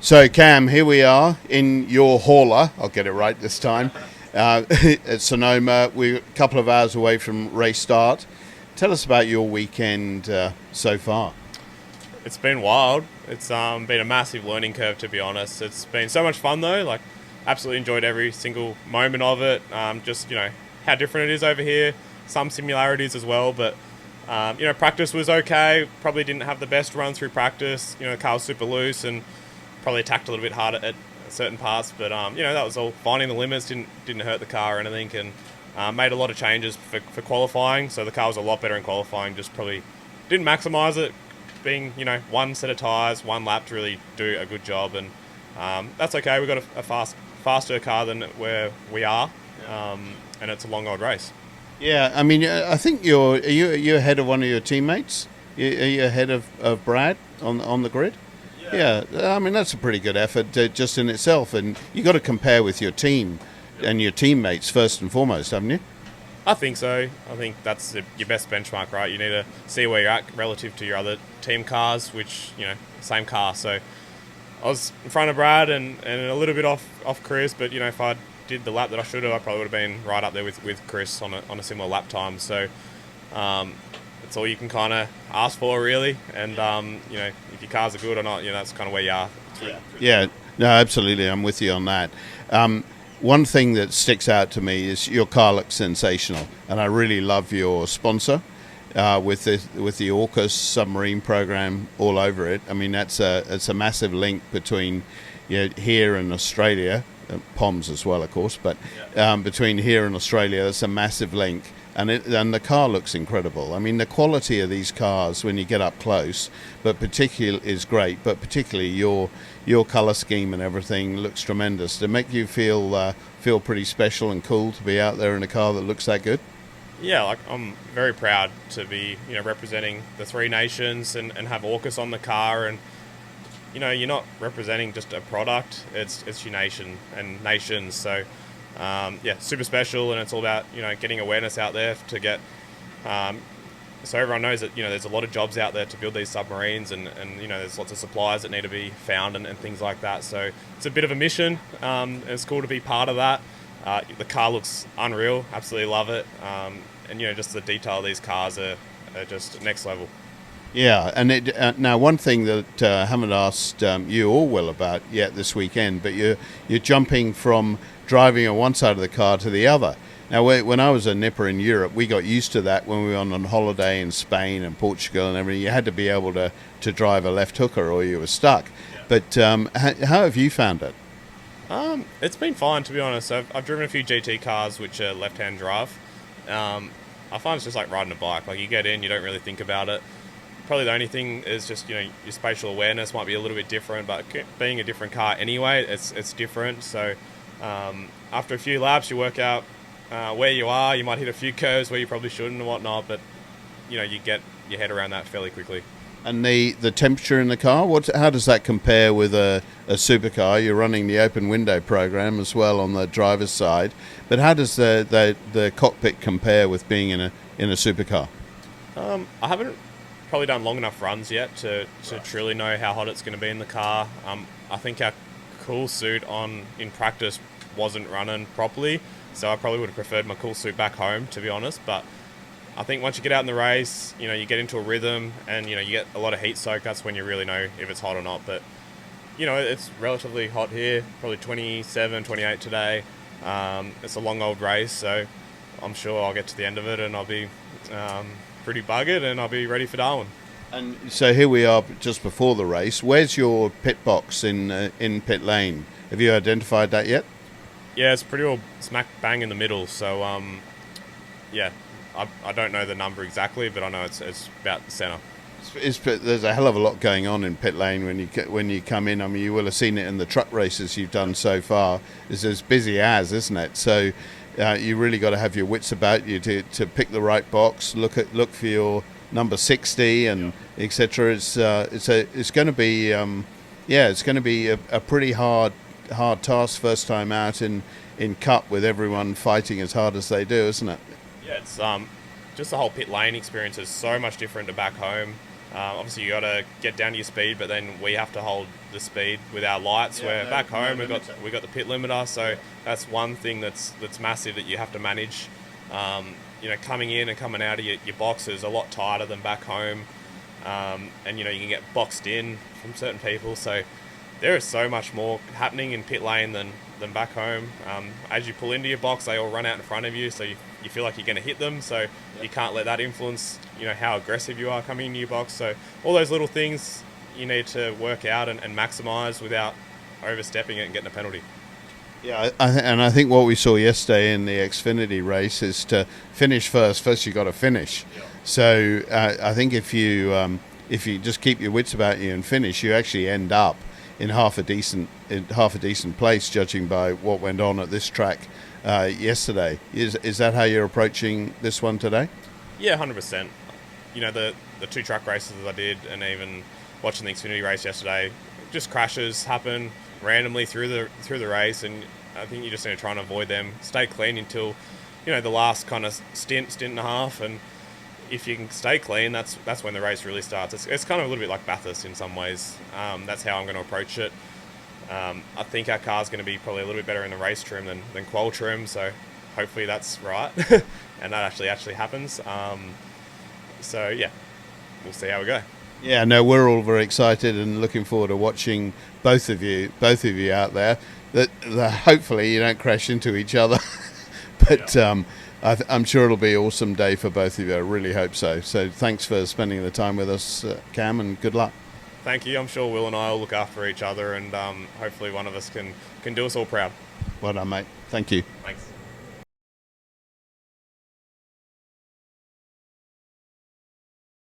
So, Cam, here we are in your hauler. I'll get it right this time. At Sonoma, we're a couple of hours away from race start. Tell us about your weekend so far. It's been wild. It's been a massive learning curve, to be honest. It's been so much fun, though. Like, absolutely enjoyed every single moment of it. Just, how different it is over here. Some similarities as well, but, practice was okay. Probably didn't have the best run through practice. The car was super loose and probably attacked a little bit harder at certain parts, but that was all finding the limits, didn't hurt the car or anything, and made a lot of changes for qualifying. So the car was a lot better in qualifying. Just probably didn't maximise it, being one set of tyres, one lap to really do a good job, and that's okay. We've got a faster car than where we are, and it's a long old race. Yeah, I mean, I think are you ahead of one of your teammates? Are you ahead of Brad on the grid? Yeah, I mean, that's a pretty good effort just in itself, and you got to compare with your team and your teammates first and foremost, haven't you? I think so. I think that's your best benchmark, right? You need to see where you're at relative to your other team cars, which, same car. So I was in front of Brad and a little bit off Chris, but, if I did the lap that I should have, I probably would have been right up there with Chris on a similar lap time. So that's all you can kind of ask for, really. And, if your cars are good or not, that's kind of where you are. Yeah, no, absolutely. I'm with you on that. One thing that sticks out to me is your car looks sensational. And I really love your sponsor with the AUKUS submarine program all over it. I mean, it's a massive link between here and Australia, POMS as well, of course, but between here and Australia, there's a massive link. And the car looks incredible. I mean, the quality of these cars when you get up close, is great. But particularly your color scheme and everything looks tremendous. To make you feel pretty special and cool to be out there in a car that looks that good. Yeah, like I'm very proud to be representing the three nations and have AUKUS on the car, and you're not representing just a product. It's your nation and nations. So. Super special, and it's all about getting awareness out there to get so everyone knows that there's a lot of jobs out there to build these submarines, and there's lots of suppliers that need to be found and things like that. So it's a bit of a mission. And it's cool to be part of that. The car looks unreal, absolutely love it, and just the detail of these cars are just next level. Yeah, and now one thing that I haven't asked you or Will about yet this weekend, but you're jumping from driving on one side of the car to the other. Now, when I was a nipper in Europe, we got used to that when we were on holiday in Spain and Portugal and everything. You had to be able to drive a left hooker or you were stuck. Yeah. But how have you found it? It's been fine, to be honest. I've driven a few GT cars which are left-hand drive. I find it's just like riding a bike. Like, you get in, you don't really think about it. Probably the only thing is just your spatial awareness might be a little bit different, but being a different car anyway, it's different. So after a few laps, you work out where you are. You might hit a few curves where you probably shouldn't and whatnot, but you get your head around that fairly quickly. And the temperature in the car, how does that compare with a supercar? You're running the open window program as well on the driver's side, but how does the cockpit compare with being in a supercar? I haven't probably done long enough runs yet to truly know how hot it's going to be in the car. I think our cool suit in practice wasn't running properly, so I probably would have preferred my cool suit back home, to be honest. But I think once you get out in the race, you get into a rhythm and you get a lot of heat soak. That's when you really know if it's hot or not. But it's relatively hot here, probably 27, 28 today. It's a long old race, so I'm sure I'll get to the end of it and I'll be pretty buggered and I'll be ready for Darwin. And so here we are just before the race. Where's your pit box in pit lane? Have you identified that yet? Yeah, it's pretty well smack bang in the middle. So I don't know the number exactly, but I know it's about the centre. There's a hell of a lot going on in pit lane when you come in. I mean, you will have seen it in the truck races you've done so far. It's as busy as, isn't it? So you really got to have your wits about you to pick the right box. Look for your number 60 and etc. It's going to be it's going to be a pretty hard task first time out in Cup with everyone fighting as hard as they do, isn't it? Yeah, it's just the whole pit lane experience is so much different to back home. Obviously, you got to get down to your speed, but then we have to hold the speed with our lights. Where back home we got the pit limiter, so that's one thing that's massive that you have to manage. Coming in and coming out of your box is a lot tighter than back home, and you can get boxed in from certain people. So there is so much more happening in pit lane than back home. As you pull into your box, they all run out in front of you, so you feel like you're going to hit them. So you can't let that influence how aggressive you are coming into your box. So all those little things you need to work out and maximise without overstepping it and getting a penalty. Yeah, I think what we saw yesterday in the Xfinity race is to finish first. First, you got to finish. Yeah. So I think if you just keep your wits about you and finish, you actually end up in half a decent place, judging by what went on at this track yesterday. Is that how you're approaching this one today? Yeah, 100%. The 2 track races that I did, and even watching the Xfinity race yesterday, just crashes happen randomly through the race, and I think you just need to try and avoid them. Stay clean until the last kind of stint and a half, and if you can stay clean, that's when the race really starts. It's kind of a little bit like Bathurst in some ways. That's how I'm going to approach it. I think our car's going to be probably a little bit better in the race trim than qual trim, so hopefully that's right and that actually happens. So yeah, we'll see how we go. Yeah, no, we're all very excited and looking forward to watching both of you out there. That hopefully you don't crash into each other, but yeah. I'm sure it'll be an awesome day for both of you. I really hope so. So thanks for spending the time with us, Cam, and good luck. Thank you. I'm sure Will and I will look after each other, and hopefully one of us can do us all proud. Well done, mate. Thank you. Thanks.